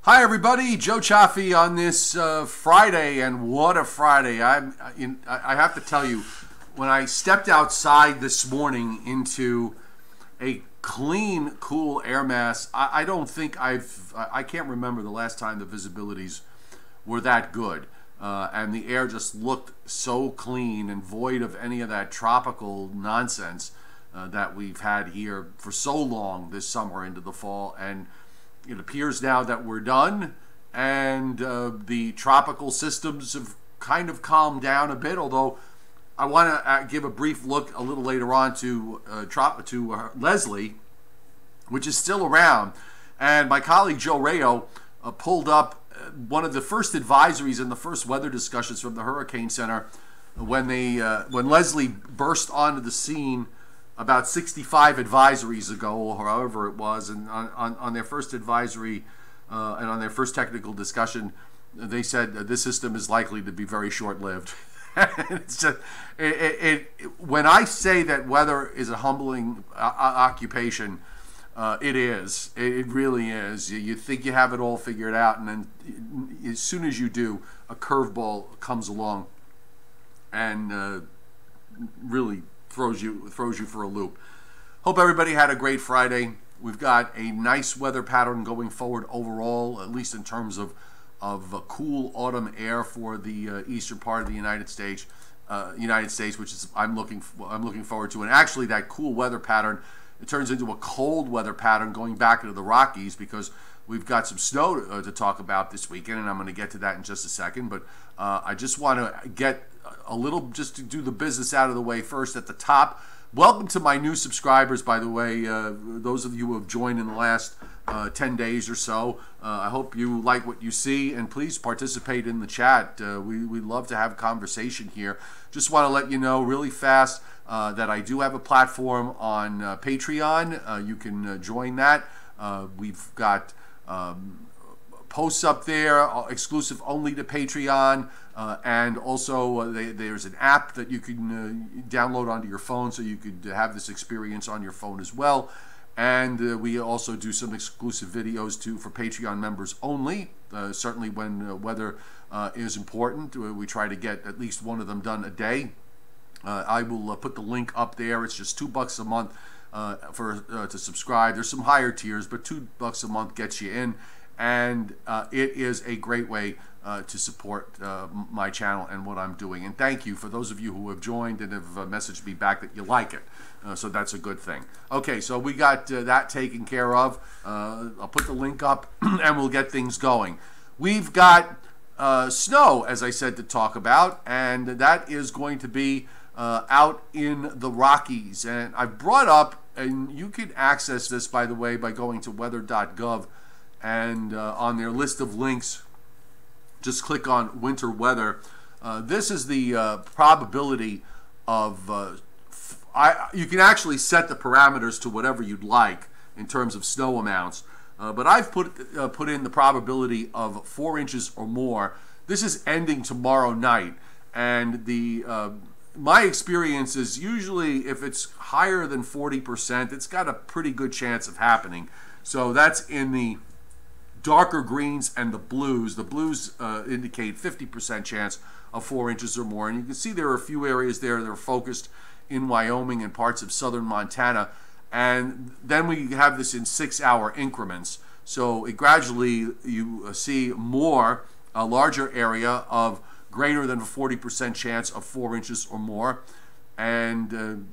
Hi everybody, Joe Chaffee on this Friday, and what a Friday. I have to tell you, when I stepped outside this morning into a clean, cool air mass, I don't think I can't remember the last time the visibilities were that good. And the air just looked so clean and void of any of that tropical nonsense that we've had here for so long this summer into the fall. And it appears now that we're done, and the tropical systems have kind of calmed down a bit, although I want to give a brief look a little later on to Leslie, which is still around. And my colleague Joe Rayo pulled up one of the first advisories in the first weather discussions from the Hurricane Center when Leslie burst onto the scene about 65 advisories ago, or however it was, and on their first advisory and on their first technical discussion, they said this system is likely to be very short-lived. It's just, when I say that weather is a humbling occupation, it is. It really is. You think you have it all figured out, and then as soon as you do, a curveball comes along and really throws you for a loop. Hope everybody had a great Friday. We've got a nice weather pattern going forward overall, at least in terms of cool autumn air for the eastern part of the United States, which is I'm looking forward to. And actually, that cool weather pattern, it turns into a cold weather pattern going back into the Rockies, because we've got some snow to talk about this weekend, and I'm going to get to that in just a second. But I just want to get a little, just to do the business out of the way first at the top. Welcome to my new subscribers, by the way, those of you who have joined in the last 10 days or so. I hope you like what you see, and please participate in the chat. We love to have conversation here. Just want to let you know really fast that I do have a platform on Patreon. You can join that. We've got posts up there exclusive only to Patreon, and also there's an app that you can download onto your phone, so you could have this experience on your phone as well. And we also do some exclusive videos too for Patreon members only, certainly when weather is important. We try to get at least one of them done a day. I will put the link up there. It's just $2 a month to subscribe. There's some higher tiers, but $2 a month gets you in. And it is a great way to support my channel and what I'm doing. And thank you for those of you who have joined and have messaged me back that you like it. So that's a good thing. Okay, so we got that taken care of. I'll put the link up and we'll get things going. We've got snow, as I said, to talk about, and that is going to be out in the Rockies. And I've brought up, and you can access this, by the way, by going to weather.gov. And on their list of links, just click on winter weather. This is the probability of, you can actually set the parameters to whatever you'd like in terms of snow amounts. But I've put in the probability of 4 inches or more. This is ending tomorrow night. And my experience is usually if it's higher than 40%, it's got a pretty good chance of happening. So that's in the darker greens and the blues. The blues indicate 50% chance of 4 inches or more. And you can see there are a few areas there that are focused in Wyoming and parts of southern Montana. And then we have this in 6-hour increments. So it gradually, you see a larger area of greater than a 40% chance of 4 inches or more. And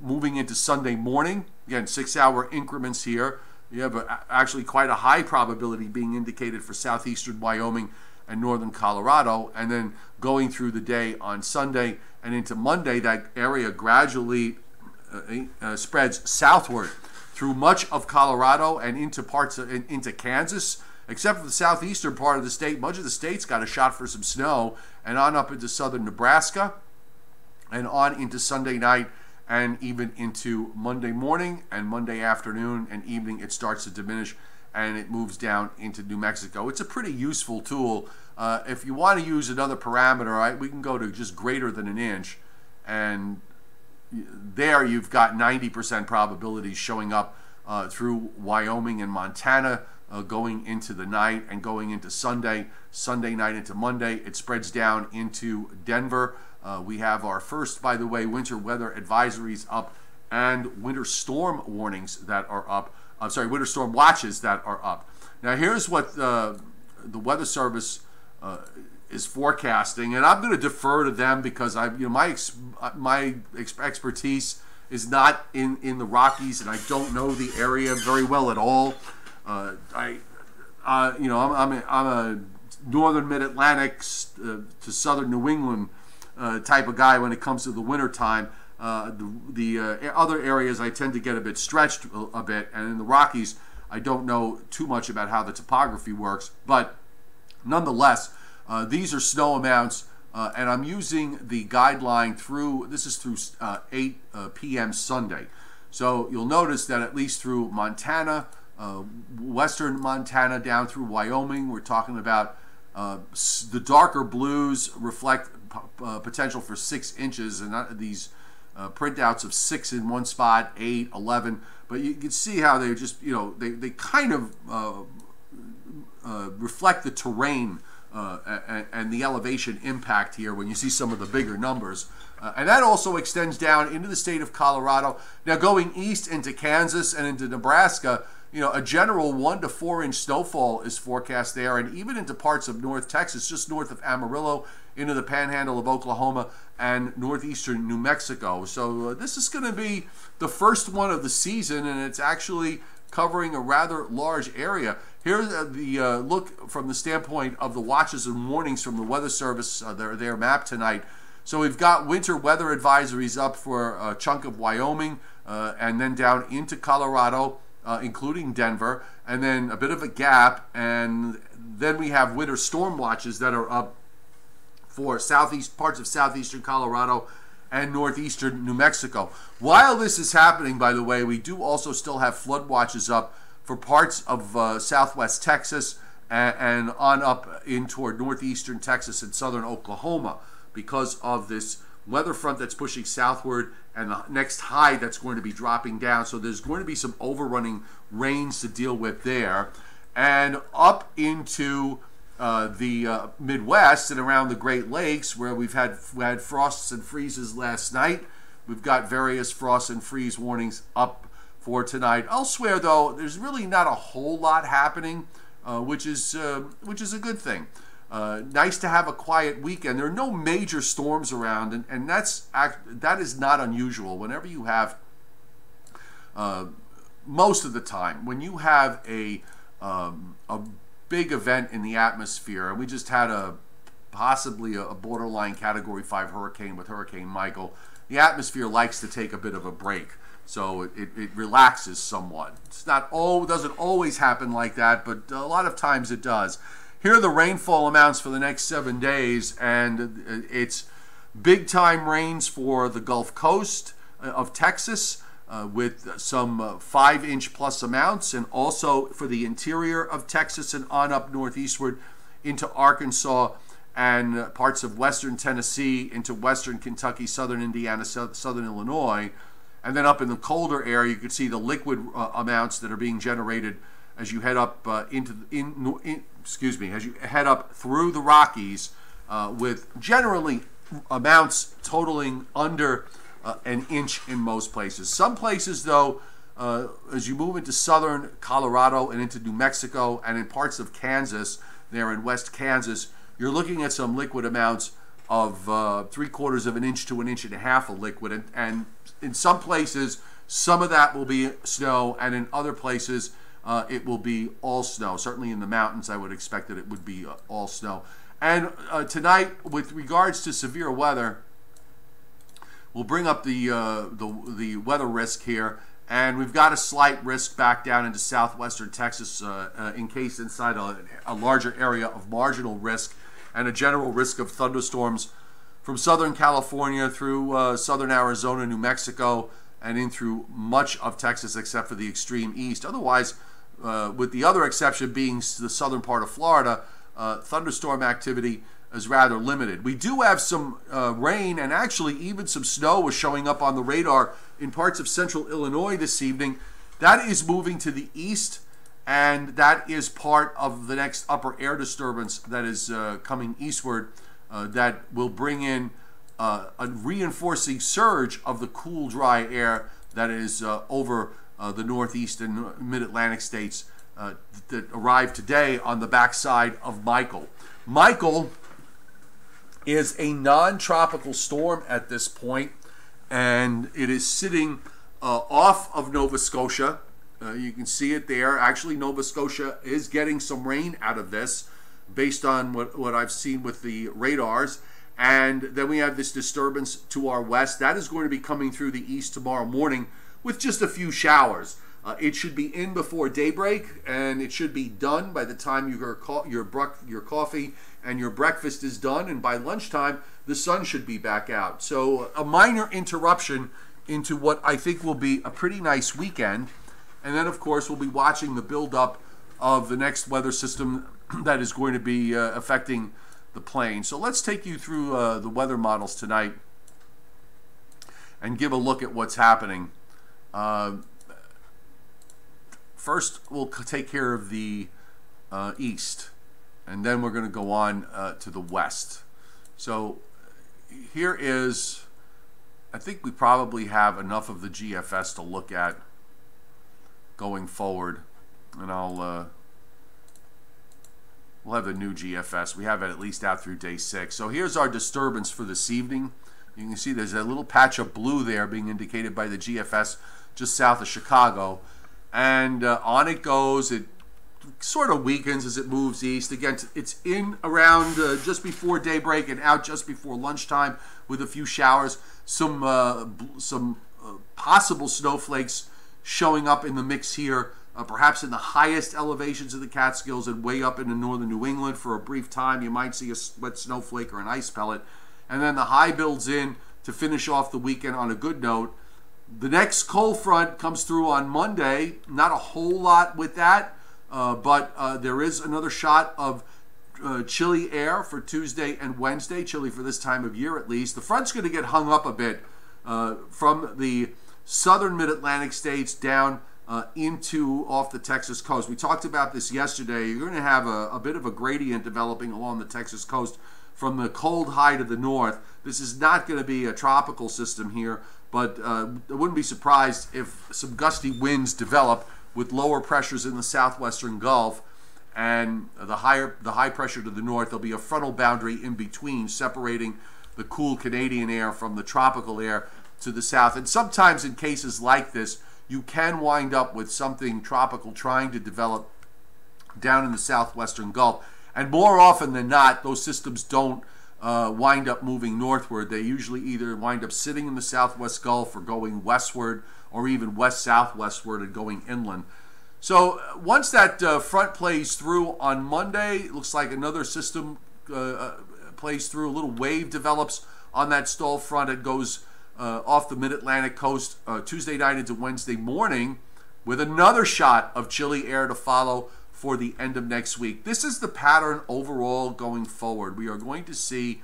moving into Sunday morning, again, 6-hour increments here. You have actually quite a high probability being indicated for southeastern Wyoming and northern Colorado. And then going through the day on Sunday and into Monday, that area gradually spreads southward through much of Colorado and into into Kansas. Except for the southeastern part of the state, much of the state's got a shot for some snow, and on up into southern Nebraska and on into Sunday night, and even into Monday morning and Monday afternoon and evening. It starts to diminish and it moves down into New Mexico. It's a pretty useful tool. If you want to use another parameter, right, we can go to just greater than an inch, and there you've got 90% probabilities showing up through Wyoming and Montana, going into the night and going into Sunday night into Monday. It spreads down into Denver. We have our first, by the way, winter weather advisories up and winter storm warnings that are up. Winter storm watches that are up. Now here's what the Weather Service is forecasting, and I'm going to defer to them because my expertise is not in the Rockies, and I don't know the area very well at all. I'm a northern Mid-Atlantic to southern New England type of guy when it comes to the winter time. The other areas I tend to get a bit stretched a bit, and in the Rockies I don't know too much about how the topography works, but nonetheless, these are snow amounts, and I'm using the guideline through 8 p.m. Sunday. So you'll notice that at least through Montana, western Montana down through Wyoming, we're talking about the darker blues reflect potential for 6 inches, and these printouts of 6 in one spot, 8, 11. But you can see how they just, they kind of reflect the terrain and the elevation impact here when you see some of the bigger numbers. And that also extends down into the state of Colorado. Now going east into Kansas and into Nebraska, a general 1 to 4 inch snowfall is forecast there, and even into parts of North Texas, just north of Amarillo, into the panhandle of Oklahoma and northeastern New Mexico. So this is going to be the first one of the season, and it's actually covering a rather large area. Here's the look from the standpoint of the watches and warnings from the Weather Service. Their map tonight. So we've got winter weather advisories up for a chunk of Wyoming and then down into Colorado, including Denver, and then a bit of a gap, and then we have winter storm watches that are up for parts of southeastern Colorado and northeastern New Mexico. While this is happening, by the way, we do also still have flood watches up for parts of southwest Texas and on up in toward northeastern Texas and southern Oklahoma because of this weather front that's pushing southward and the next high that's going to be dropping down. So there's going to be some overrunning rains to deal with there. And up into the Midwest and around the Great Lakes, where we had frosts and freezes last night. We've got various frost and freeze warnings up for tonight. Elsewhere, though, there's really not a whole lot happening, which is a good thing. Nice to have a quiet weekend. There are no major storms around, and that is not unusual. Whenever you have, most of the time, when you have a big event in the atmosphere, and we just had possibly a borderline Category 5 hurricane with Hurricane Michael, the atmosphere likes to take a bit of a break. So it relaxes somewhat. Doesn't always happen like that, but a lot of times it does. Here are the rainfall amounts for the next 7 days, and it's big time rains for the Gulf Coast of Texas with some 5-inch plus amounts, and also for the interior of Texas and on up northeastward into Arkansas and parts of western Tennessee into western Kentucky, southern Indiana, southern Illinois. And then up in the colder area, you can see the liquid amounts that are being generated as you head up as you head up through the Rockies, with generally amounts totaling under an inch in most places. Some places, though, as you move into southern Colorado and into New Mexico and in parts of Kansas, there in West Kansas, you're looking at some liquid amounts of 3/4 of an inch to 1.5 inches of liquid, and in some places, some of that will be snow, and in other places, it will be all snow. Certainly in the mountains, I would expect that it would be all snow. And tonight, with regards to severe weather, we'll bring up the weather risk here, and we've got a slight risk back down into southwestern Texas, encased inside a larger area of marginal risk, and a general risk of thunderstorms from southern California through southern Arizona, New Mexico, and in through much of Texas except for the extreme east. Otherwise, with the other exception being the southern part of Florida, thunderstorm activity is rather limited. We do have some rain, and actually even some snow was showing up on the radar in parts of central Illinois this evening. That is moving to the east and that is part of the next upper air disturbance that is coming eastward that will bring in a reinforcing surge of the cool, dry air that is over the northeast and mid-Atlantic states that arrived today on the backside of Michael. Michael is a non-tropical storm at this point, and it is sitting off of Nova Scotia. You can see it there. Actually, Nova Scotia is getting some rain out of this based on what I've seen with the radars. And then we have this disturbance to our west. That is going to be coming through the east tomorrow morning with just a few showers. It should be in before daybreak, and it should be done by the time your coffee and your breakfast is done. And by lunchtime, the sun should be back out. So a minor interruption into what I think will be a pretty nice weekend. And then, of course, we'll be watching the buildup of the next weather system that is going to be affecting the plain. So let's take you through the weather models tonight and give a look at what's happening. First, we'll take care of the east, and then we're going to go on to the west. So here is, I think we probably have enough of the GFS to look at going forward, and we'll have the new GFS. We have it at least out through day 6. So here's our disturbance for this evening. You can see there's a little patch of blue there being indicated by the GFS just south of Chicago, and on it goes. It sort of weakens as it moves east. Again, it's in around just before daybreak and out just before lunchtime with a few showers. Some possible snowflakes showing up in the mix here, perhaps in the highest elevations of the Catskills and way up into northern New England. For a brief time, you might see a wet snowflake or an ice pellet. And then the high builds in to finish off the weekend on a good note. The next cold front comes through on Monday. Not a whole lot with that, but there is another shot of chilly air for Tuesday and Wednesday, chilly for this time of year at least. The front's going to get hung up a bit from the southern mid-Atlantic states down into off the Texas coast. We talked about this yesterday. You're going to have a bit of a gradient developing along the Texas coast from the cold high to the north. This is not going to be a tropical system here, but I wouldn't be surprised if some gusty winds develop with lower pressures in the southwestern Gulf and the high pressure to the north. There'll be a frontal boundary in between, separating the cool Canadian air from the tropical air to the south. And sometimes in cases like this, you can wind up with something tropical trying to develop down in the southwestern Gulf. And more often than not, those systems don't wind up moving northward. They usually either wind up sitting in the southwest Gulf or going westward, or even west-southwestward and going inland. So once that front plays through on Monday, it looks like another system plays through. A little wave develops on that stall front. It goes off the mid-Atlantic coast Tuesday night into Wednesday morning, with another shot of chilly air to follow for the end of next week. This is the pattern overall going forward. We are going to see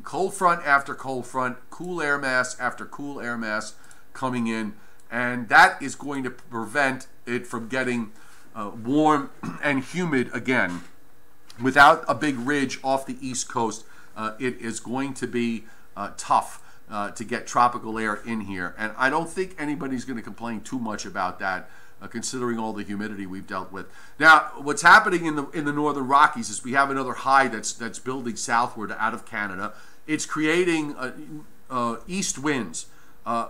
cold front after cold front, cool air mass after cool air mass coming in, and that is going to prevent it from getting warm and humid again. Without a big ridge off the east coast, it is going to be tough to get tropical air in here, and I don't think anybody's going to complain too much about that, considering all the humidity we've dealt with. Now, what's happening in the northern Rockies is we have another high that's building southward out of Canada. It's creating east winds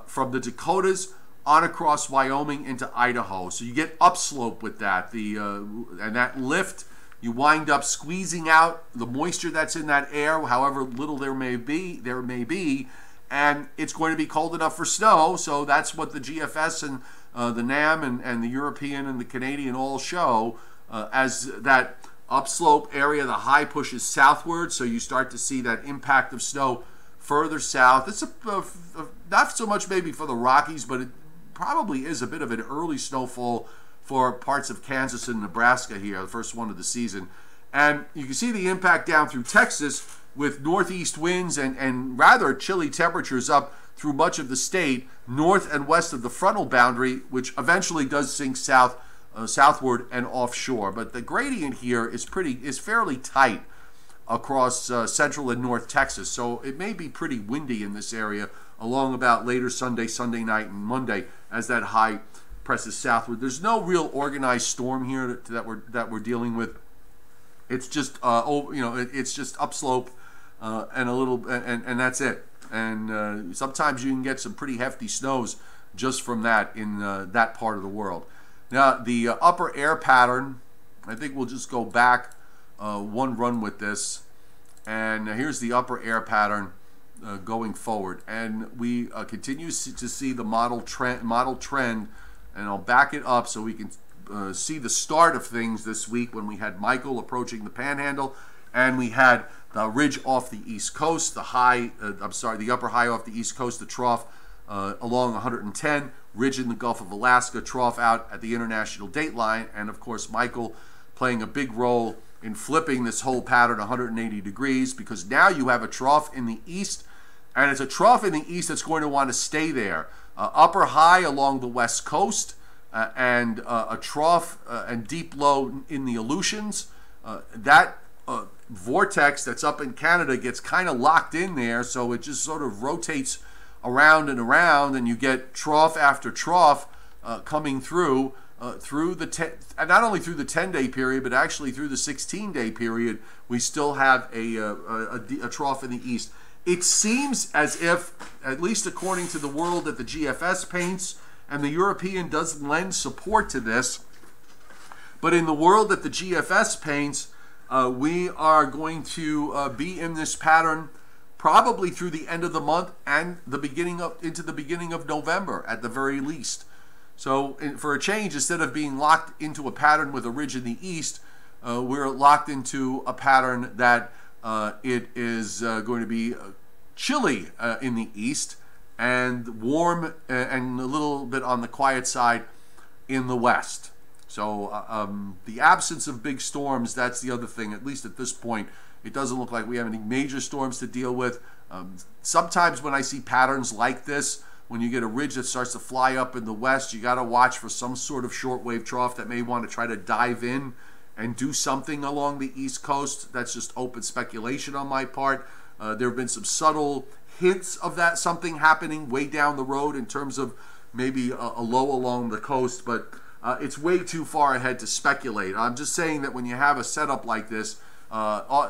from the Dakotas on across Wyoming into Idaho. So you get upslope with that. And that lift, you wind up squeezing out the moisture that's in that air, however little there may be, and it's going to be cold enough for snow. So that's what the GFS and the NAM and the European and the Canadian all show, as that upslope area, the high pushes southward, so you start to see that impact of snow further south. It's not so much maybe for the Rockies, but it probably is a bit of an early snowfall for parts of Kansas and Nebraska here, the first one of the season. And you can see the impact down through Texas with northeast winds and rather chilly temperatures up through much of the state, north and west of the frontal boundary, which eventually does sink southward and offshore. But the gradient here is fairly tight across central and north Texas, so it may be pretty windy in this area along about later Sunday night, and Monday as that high presses southward. There's no real organized storm here that we're dealing with. It's just it's just upslope and a little, and that's it. And sometimes you can get some pretty hefty snows just from that in that part of the world. Now the upper air pattern, I think we'll just go back one run with this, and here's the upper air pattern going forward, and we continue to see the model trend, and I'll back it up so we can see the start of things this week when we had Michael approaching the Panhandle, and we had the ridge off the East Coast, the upper high off the East Coast, the trough along 110, ridge in the Gulf of Alaska, trough out at the international date line, and of course Michael playing a big role in flipping this whole pattern 180 degrees, because now you have a trough in the east, and it's a trough in the east that's going to want to stay there. Upper high along the west coast, and a trough and deep low in the Aleutians. That vortex that's up in Canada gets kind of locked in there, so it just sort of rotates around and around, and you get trough after trough coming through not only through the 10-day period, but actually through the 16-day period. We still have a trough in the east. It seems as if, at least according to the world that the GFS paints, and the European does lend support to this, but in the world that the GFS paints, we are going to be in this pattern probably through the end of the month and into the beginning of November at the very least. So for a change, instead of being locked into a pattern with a ridge in the east, we're locked into a pattern that it is going to be chilly in the east and warm and a little bit on the quiet side in the west. So the absence of big storms, that's the other thing. At least at this point, it doesn't look like we have any major storms to deal with. Sometimes when I see patterns like this, when you get a ridge that starts to fly up in the west, you got to watch for some sort of shortwave trough that may want to try to dive in and do something along the east coast. That's just open speculation on my part. There have been some subtle hints of that something happening way down the road in terms of maybe a low along the coast, but it's way too far ahead to speculate. I'm just saying that when you have a setup like this,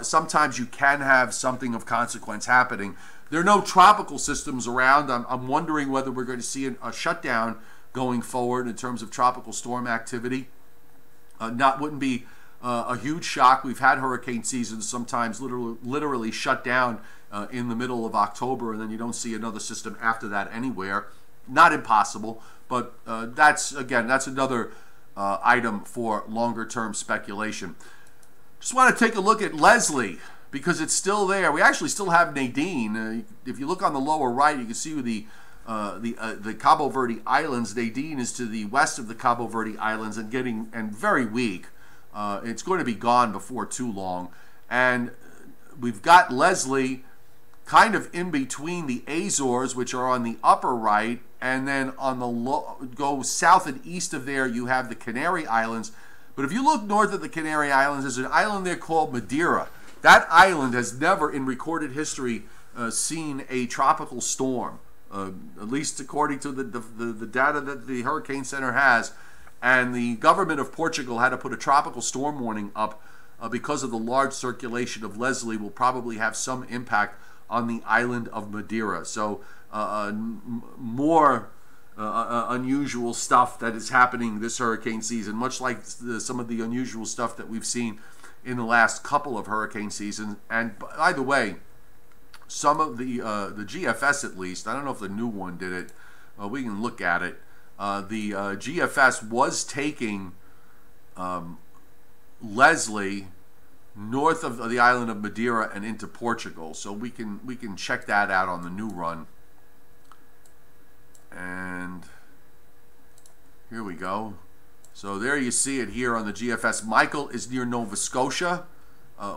sometimes you can have something of consequence happening. There are no tropical systems around. I'm wondering whether we're going to see a shutdown going forward in terms of tropical storm activity. Wouldn't be a huge shock. We've had hurricane seasons sometimes literally shut down in the middle of October, and then you don't see another system after that anywhere. Not impossible, but that's another item for longer term speculation. Just want to take a look at Leslie, because it's still there. We actually still have Nadine. If you look on the lower right, you can see the Cabo Verde Islands. Nadine is to the west of the Cabo Verde Islands and very weak. It's going to be gone before too long. And we've got Leslie kind of in between the Azores, which are on the upper right, and then on the go south and east of there, you have the Canary Islands. But if you look north of the Canary Islands, there's an island there called Madeira. That island has never in recorded history seen a tropical storm, at least according to the data that the Hurricane Center has. And the government of Portugal had to put a tropical storm warning up because of the large circulation of Leslie will probably have some impact on the island of Madeira. So more unusual stuff that is happening this hurricane season, much like some of the unusual stuff that we've seen in the last couple of hurricane seasons. And by the way, some of the GFS, at least, I don't know if the new one did it, we can look at it. The GFS was taking Leslie north of the island of Madeira and into Portugal, so we can check that out on the new run. And here we go. So there you see it here on the GFS. Michael is near Nova Scotia,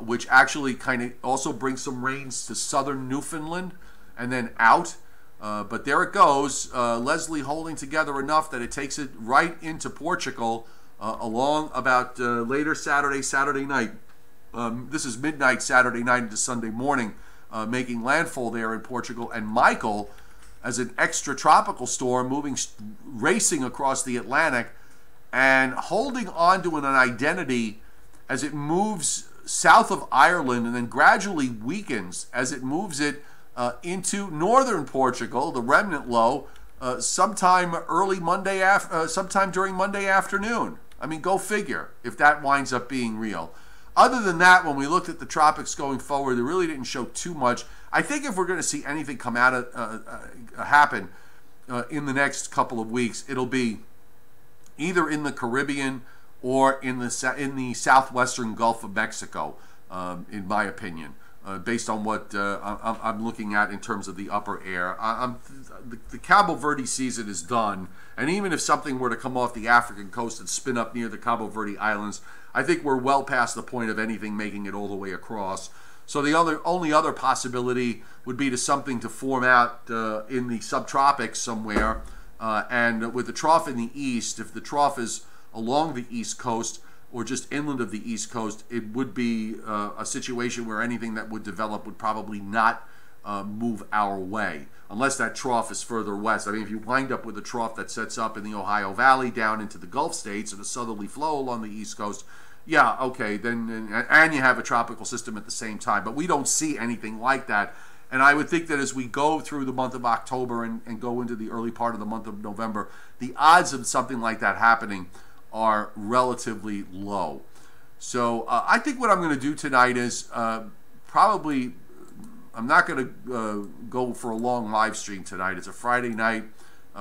which actually kind of also brings some rains to southern Newfoundland and then out. But there it goes. Leslie holding together enough that it takes it right into Portugal along about later Saturday night. This is midnight Saturday night into Sunday morning, making landfall there in Portugal. And Michael, as an extra tropical storm, racing across the Atlantic and holding on to an identity as it moves south of Ireland and then gradually weakens as it moves it into northern Portugal, the remnant low, sometime during Monday afternoon. I mean, go figure if that winds up being real. Other than that, when we looked at the tropics going forward, they really didn't show too much. I think if we're going to see anything come out of happen in the next couple of weeks, it'll be either in the Caribbean or in the southwestern Gulf of Mexico, in my opinion, based on what I'm looking at in terms of the upper air. The Cabo Verde season is done, and even if something were to come off the African coast and spin up near the Cabo Verde Islands, I think we're well past the point of anything making it all the way across. So the only other possibility would be something to form out in the subtropics somewhere, and with the trough in the east, if the trough is along the east coast or just inland of the east coast, it would be a situation where anything that would develop would probably not move our way, unless that trough is further west. I mean, if you wind up with a trough that sets up in the Ohio Valley down into the Gulf states and a southerly flow along the east coast, yeah, okay, then and you have a tropical system at the same time. But we don't see anything like that. And I would think that as we go through the month of October and go into the early part of the month of November, the odds of something like that happening are relatively low. So I think what I'm going to do tonight is probably, I'm not going to go for a long live stream tonight. It's a Friday night.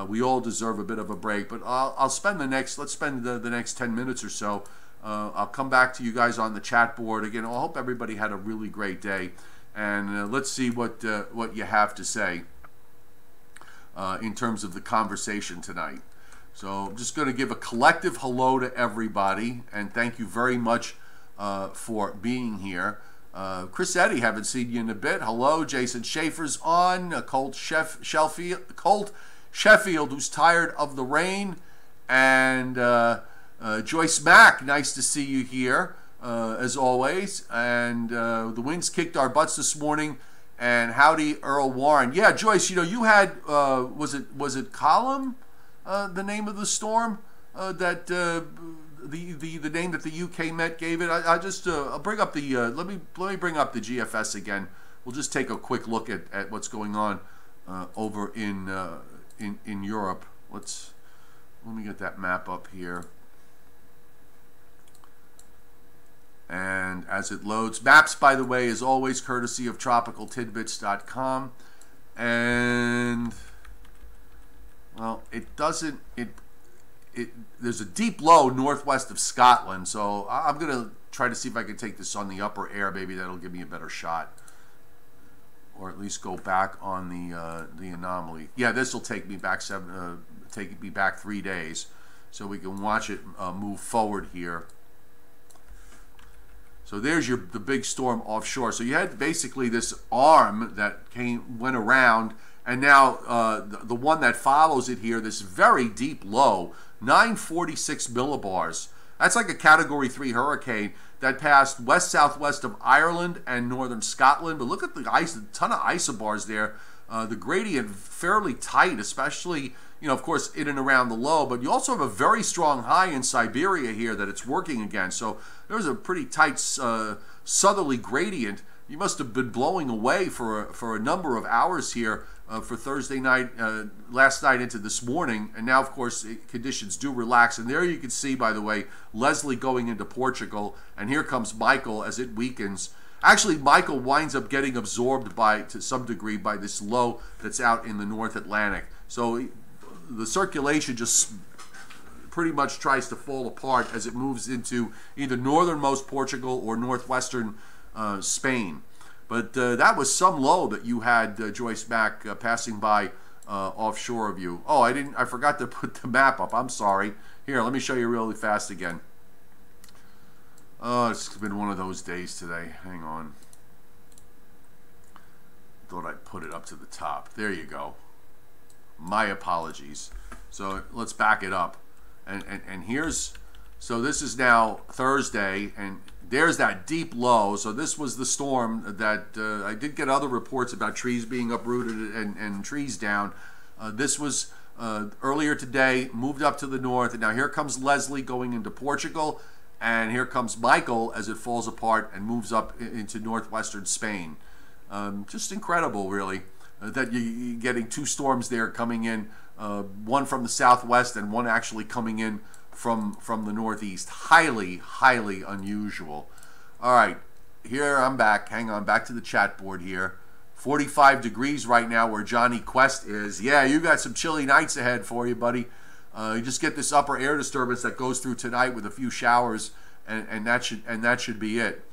We all deserve a bit of a break, but let's spend the next 10 minutes or so. I'll come back to you guys on the chat board again. I hope everybody had a really great day, and let's see what you have to say in terms of the conversation tonight. So I'm just going to give a collective hello to everybody, and thank you very much for being here. Chris Eddy, haven't seen you in a bit. Hello. Jason Schaefer's on. Colt Sheffield, who's tired of the rain. And Joyce Mack, nice to see you here, as always. And the winds kicked our butts this morning. And howdy, Earl Warren. Yeah, Joyce, you had, was it Column? The name of the storm that the name that the UK Met gave it. I'll bring up the let me bring up the GFS again. We'll just take a quick look at what's going on over in Europe. Let me get that map up here. And as it loads, maps, by the way, is always courtesy of tropicaltidbits.com. And well, there's a deep low northwest of Scotland, so I'm going to try to see if I can take this on the upper air. Maybe that'll give me a better shot, or at least go back on the anomaly. Yeah, this will take me back 3 days, so we can watch it move forward here. So there's the big storm offshore. So you had basically this arm that went around. And now the one that follows it here, this very deep low, 946 millibars. That's like a Category 3 hurricane that passed west-southwest of Ireland and northern Scotland. But look at the ice, a ton of isobars there. The gradient fairly tight, especially, of course, in and around the low. But you also have a very strong high in Siberia here that it's working against. So there's a pretty tight southerly gradient. You must have been blowing away for a number of hours here for Thursday night, last night into this morning. And now, of course, conditions do relax. And there you can see, by the way, Leslie going into Portugal. And here comes Michael as it weakens. Actually, Michael winds up getting absorbed to some degree by this low that's out in the North Atlantic. So the circulation just pretty much tries to fall apart as it moves into either northernmost Portugal or northwestern Spain. But that was some low that you had, Joyce Mack, passing by offshore of you. Oh, I forgot to put the map up. I'm sorry. Here, let me show you really fast again. Oh, it's been one of those days today. Hang on. Thought I'd put it up to the top. There you go. My apologies. So let's back it up. And here's, so this is now Thursday, and there's that deep low. So this was the storm that I did get other reports about trees being uprooted and trees down. This was earlier today, moved up to the north, and now here comes Leslie going into Portugal, and here comes Michael as it falls apart and moves up into northwestern Spain. Just incredible, really, that you're getting two storms there coming in, one from the southwest and one actually coming in from the northeast. Highly, highly unusual. All right, here I'm back. Hang on, back to the chat board here. 45 degrees right now where Johnny Quest is. Yeah, you got some chilly nights ahead for you, buddy. You just get this upper air disturbance that goes through tonight with a few showers, and that should be it.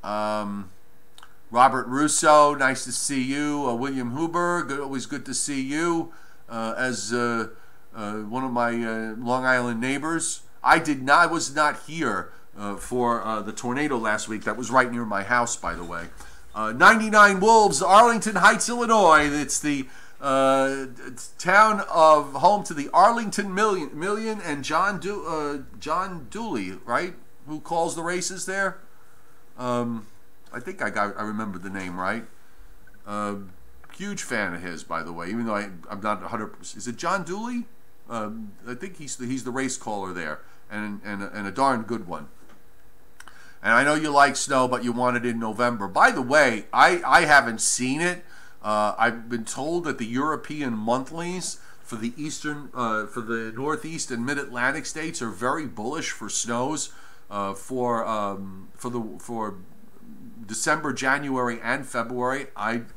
Robert Russo, nice to see you. William Huber, always good to see you. As one of my Long Island neighbors, I was not here for the tornado last week. That was right near my house, by the way. 99 Wolves, Arlington Heights, Illinois. It's the town of home to the Arlington Million and John Dooley, right? Who calls the races there? I think I remember the name right. Huge fan of his, by the way. Even though I'm not 100%. Is it John Dooley? I think he's the race caller there, and a darn good one. And I know you like snow, but you want it in November. By the way, I haven't seen it. I've been told that the European monthlies for the Northeast and Mid-Atlantic states are very bullish for snows for December, January, and February. I'm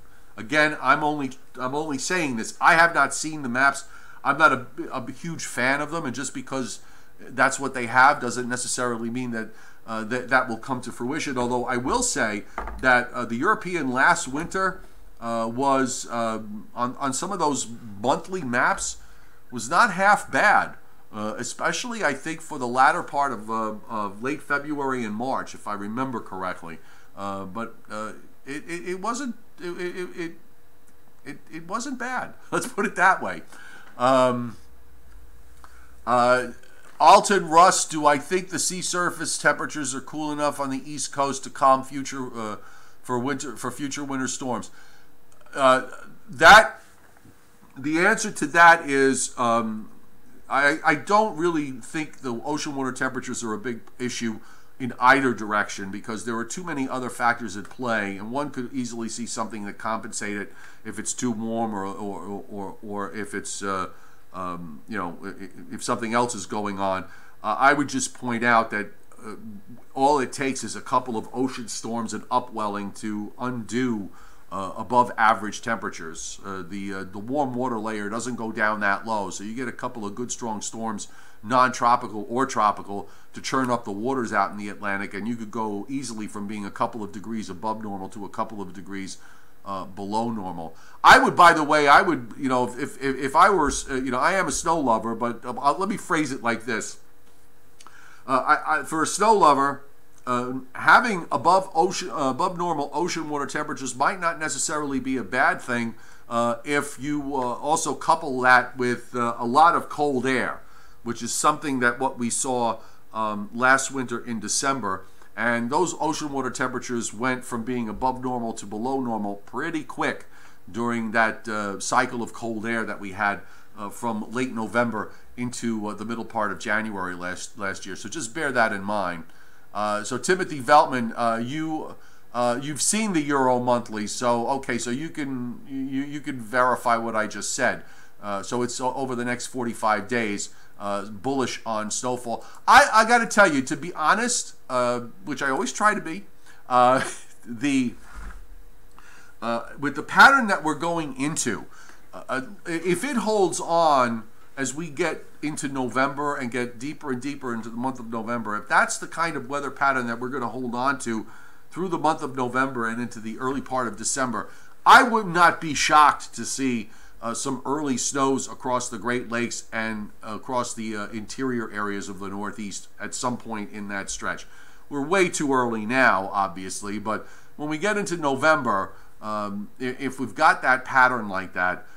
only saying this. I have not seen the maps. I'm not a huge fan of them, and just because that's what they have doesn't necessarily mean that that will come to fruition. Although I will say that the European last winter was on some of those monthly maps was not half bad, especially I think for the latter part of late February and March, if I remember correctly. But it wasn't it wasn't bad. Let's put it that way. Alton Russ, do I think the sea surface temperatures are cool enough on the East Coast to calm future future winter storms? The answer to that is I don't really think the ocean water temperatures are a big issue in either direction, because there are too many other factors at play, and one could easily see something that compensate it if it's too warm or if it's if something else is going on. I would just point out that all it takes is a couple of ocean storms and upwelling to undo above average temperatures. The warm water layer doesn't go down that low, so you get a couple of good strong storms, non-tropical or tropical, to churn up the waters out in the Atlantic, and you could go easily from being a couple of degrees above normal to a couple of degrees below normal. I would, by the way, if I were, I am a snow lover, but let me phrase it like this. For a snow lover, having above normal ocean water temperatures might not necessarily be a bad thing if you also couple that with a lot of cold air, which is something that what we saw last winter in December. And those ocean water temperatures went from being above normal to below normal pretty quick during that cycle of cold air that we had from late November into the middle part of January last year. So just bear that in mind. So Timothy Veltman, you've seen the Euro monthly, so okay, so you can verify what I just said. So it's over the next 45 days. Bullish on snowfall. I got to tell you, to be honest, which I always try to be, with the pattern that we're going into, if it holds on as we get into November and get deeper and deeper into the month of November, if that's the kind of weather pattern that we're going to hold on to through the month of November and into the early part of December, I would not be shocked to see some early snows across the Great Lakes and across the interior areas of the Northeast at some point in that stretch. We're way too early now, obviously, but when we get into November, if we've got that pattern like that,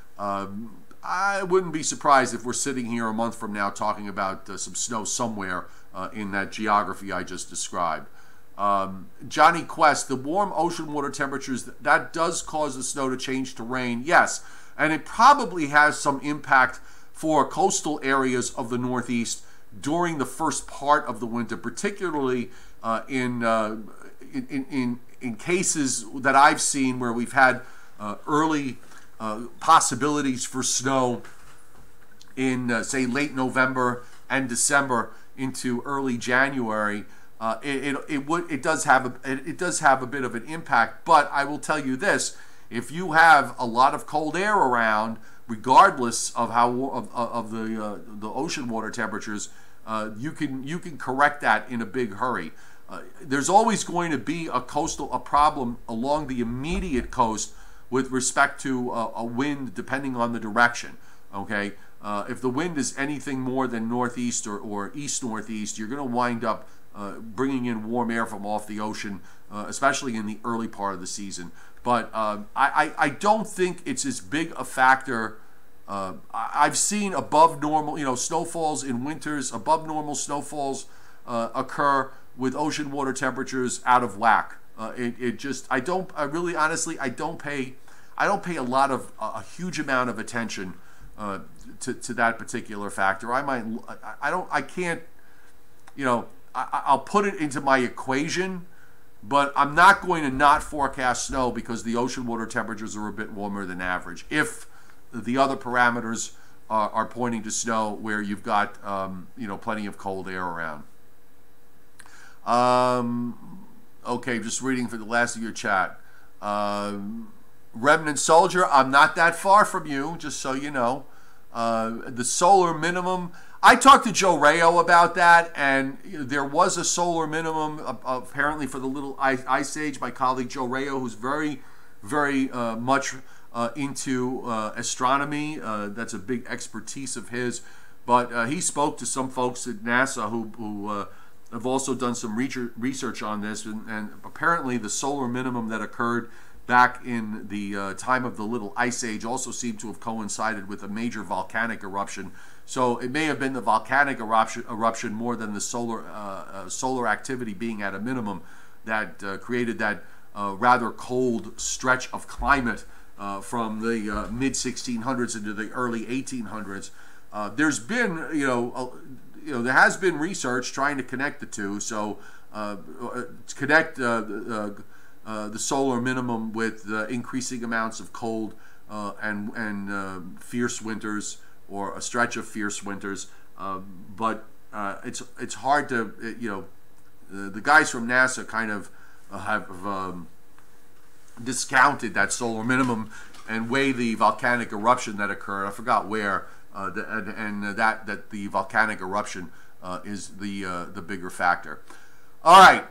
I wouldn't be surprised if we're sitting here a month from now talking about some snow somewhere in that geography I just described. Johnny Quest, the warm ocean water temperatures, that does cause the snow to change to rain. Yes, and it probably has some impact for coastal areas of the Northeast during the first part of the winter, particularly in cases that I've seen where we've had early possibilities for snow in, say, late November and December into early January. It does have a bit of an impact. But I will tell you this: if you have a lot of cold air around, regardless of the ocean water temperatures, you can correct that in a big hurry. There's always going to be a problem along the immediate coast with respect to a wind, depending on the direction. Okay, if the wind is anything more than northeast or east-northeast, you're going to wind up bringing in warm air from off the ocean, especially in the early part of the season. But I don't think it's as big a factor. I've seen above normal, snowfalls in winters, above normal snowfalls occur with ocean water temperatures out of whack. I don't pay a huge amount of attention to that particular factor. I'll put it into my equation, but I'm not going to not forecast snow because the ocean water temperatures are a bit warmer than average, if the other parameters are pointing to snow where you've got plenty of cold air around. Okay, just reading for the last of your chat. Remnant Soldier, I'm not that far from you, just so you know. The solar minimum, I talked to Joe Rayo about that, and there was a solar minimum apparently for the little ice age. My colleague Joe Rayo, who's very, very much into astronomy, that's a big expertise of his, but he spoke to some folks at NASA who have also done some research on this, and apparently the solar minimum that occurred back in the time of the Little Ice Age also seemed to have coincided with a major volcanic eruption. So it may have been the volcanic eruption more than the solar activity being at a minimum that created that rather cold stretch of climate from the mid-1600s into the early 1800s. There's been, there has been research trying to connect the two. So connect the solar minimum with increasing amounts of cold and fierce winters, or a stretch of fierce winters. But it's hard to, the guys from NASA kind of have discounted that solar minimum and weigh the volcanic eruption that occurred. I forgot where, that the volcanic eruption is the bigger factor. All right,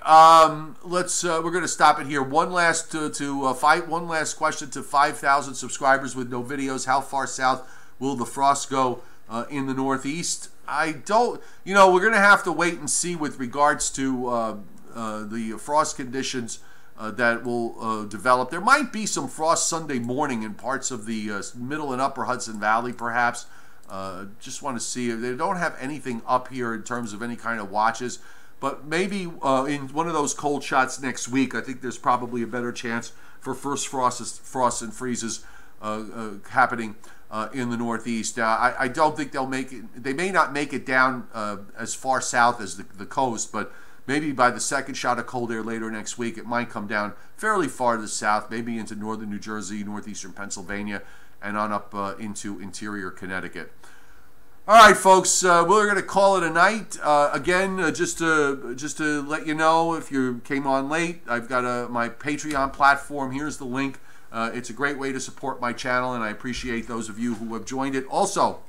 we're going to stop it here. One last question to 5,000 subscribers with no videos. How far south will the frost go in the Northeast? I don't. We're going to have to wait and see with regards to the frost conditions that will develop. There might be some frost Sunday morning in parts of the middle and upper Hudson Valley, perhaps. Just want to see. They don't have anything up here in terms of any kind of watches. But maybe in one of those cold shots next week, I think there's probably a better chance for first frosts and freezes happening in the Northeast. I don't think they'll make it. They may not make it down as far south as the coast, but maybe by the second shot of cold air later next week, it might come down fairly far to the south, maybe into northern New Jersey, northeastern Pennsylvania, and on up into interior Connecticut. All right, folks, we're going to call it a night. Again, just to let you know, if you came on late, I've got my Patreon platform. Here's the link. It's a great way to support my channel, and I appreciate those of you who have joined it. Also,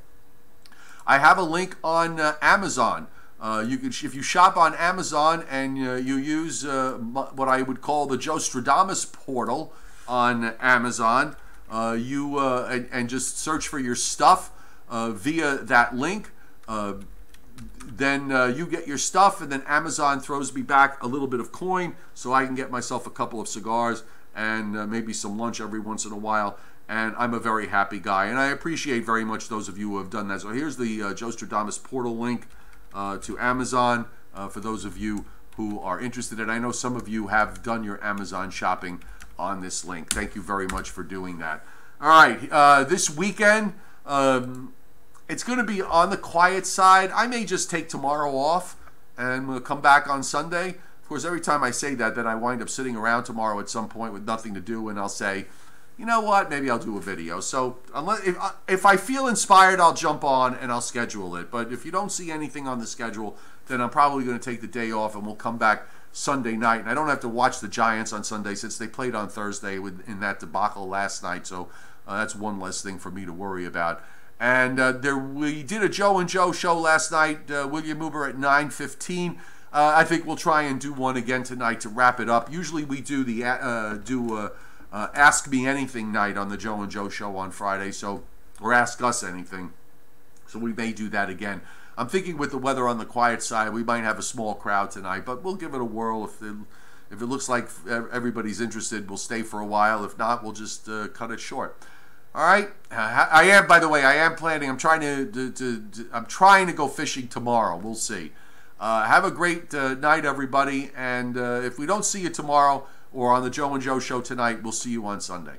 I have a link on Amazon. If you shop on Amazon and you use what I would call the Joe Stradamus portal on Amazon, and just search for your stuff via that link, then you get your stuff, and then Amazon throws me back a little bit of coin so I can get myself a couple of cigars and maybe some lunch every once in a while. and I'm a very happy guy. And I appreciate very much those of you who have done that. So here's the Joe Stradamus portal link to Amazon for those of you who are interested. And I know some of you have done your Amazon shopping on this link. Thank you very much for doing that. All right, this weekend, it's going to be on the quiet side. I may just take tomorrow off and we'll come back on Sunday. Of course, every time I say that, then I wind up sitting around tomorrow at some point with nothing to do, and I'll say, you know what, maybe I'll do a video. So if I feel inspired, I'll jump on and I'll schedule it. But if you don't see anything on the schedule, then I'm probably going to take the day off and we'll come back Sunday night. And I don't have to watch the Giants on Sunday since they played on Thursday in that debacle last night. So that's one less thing for me to worry about. And we did a Joe and Joe show last night, William Uber at 9:15. I think we'll try and do one again tonight to wrap it up. Usually we do the Ask Me Anything night on the Joe and Joe show on Friday, or Ask Us Anything. So we may do that again. I'm thinking with the weather on the quiet side, we might have a small crowd tonight, but we'll give it a whirl. If it looks like everybody's interested, we'll stay for a while. If not, we'll just cut it short. All right. By the way, I am planning. I'm trying to go fishing tomorrow. We'll see. Have a great night, everybody. And if we don't see you tomorrow or on the Joe and Joe show tonight, we'll see you on Sunday.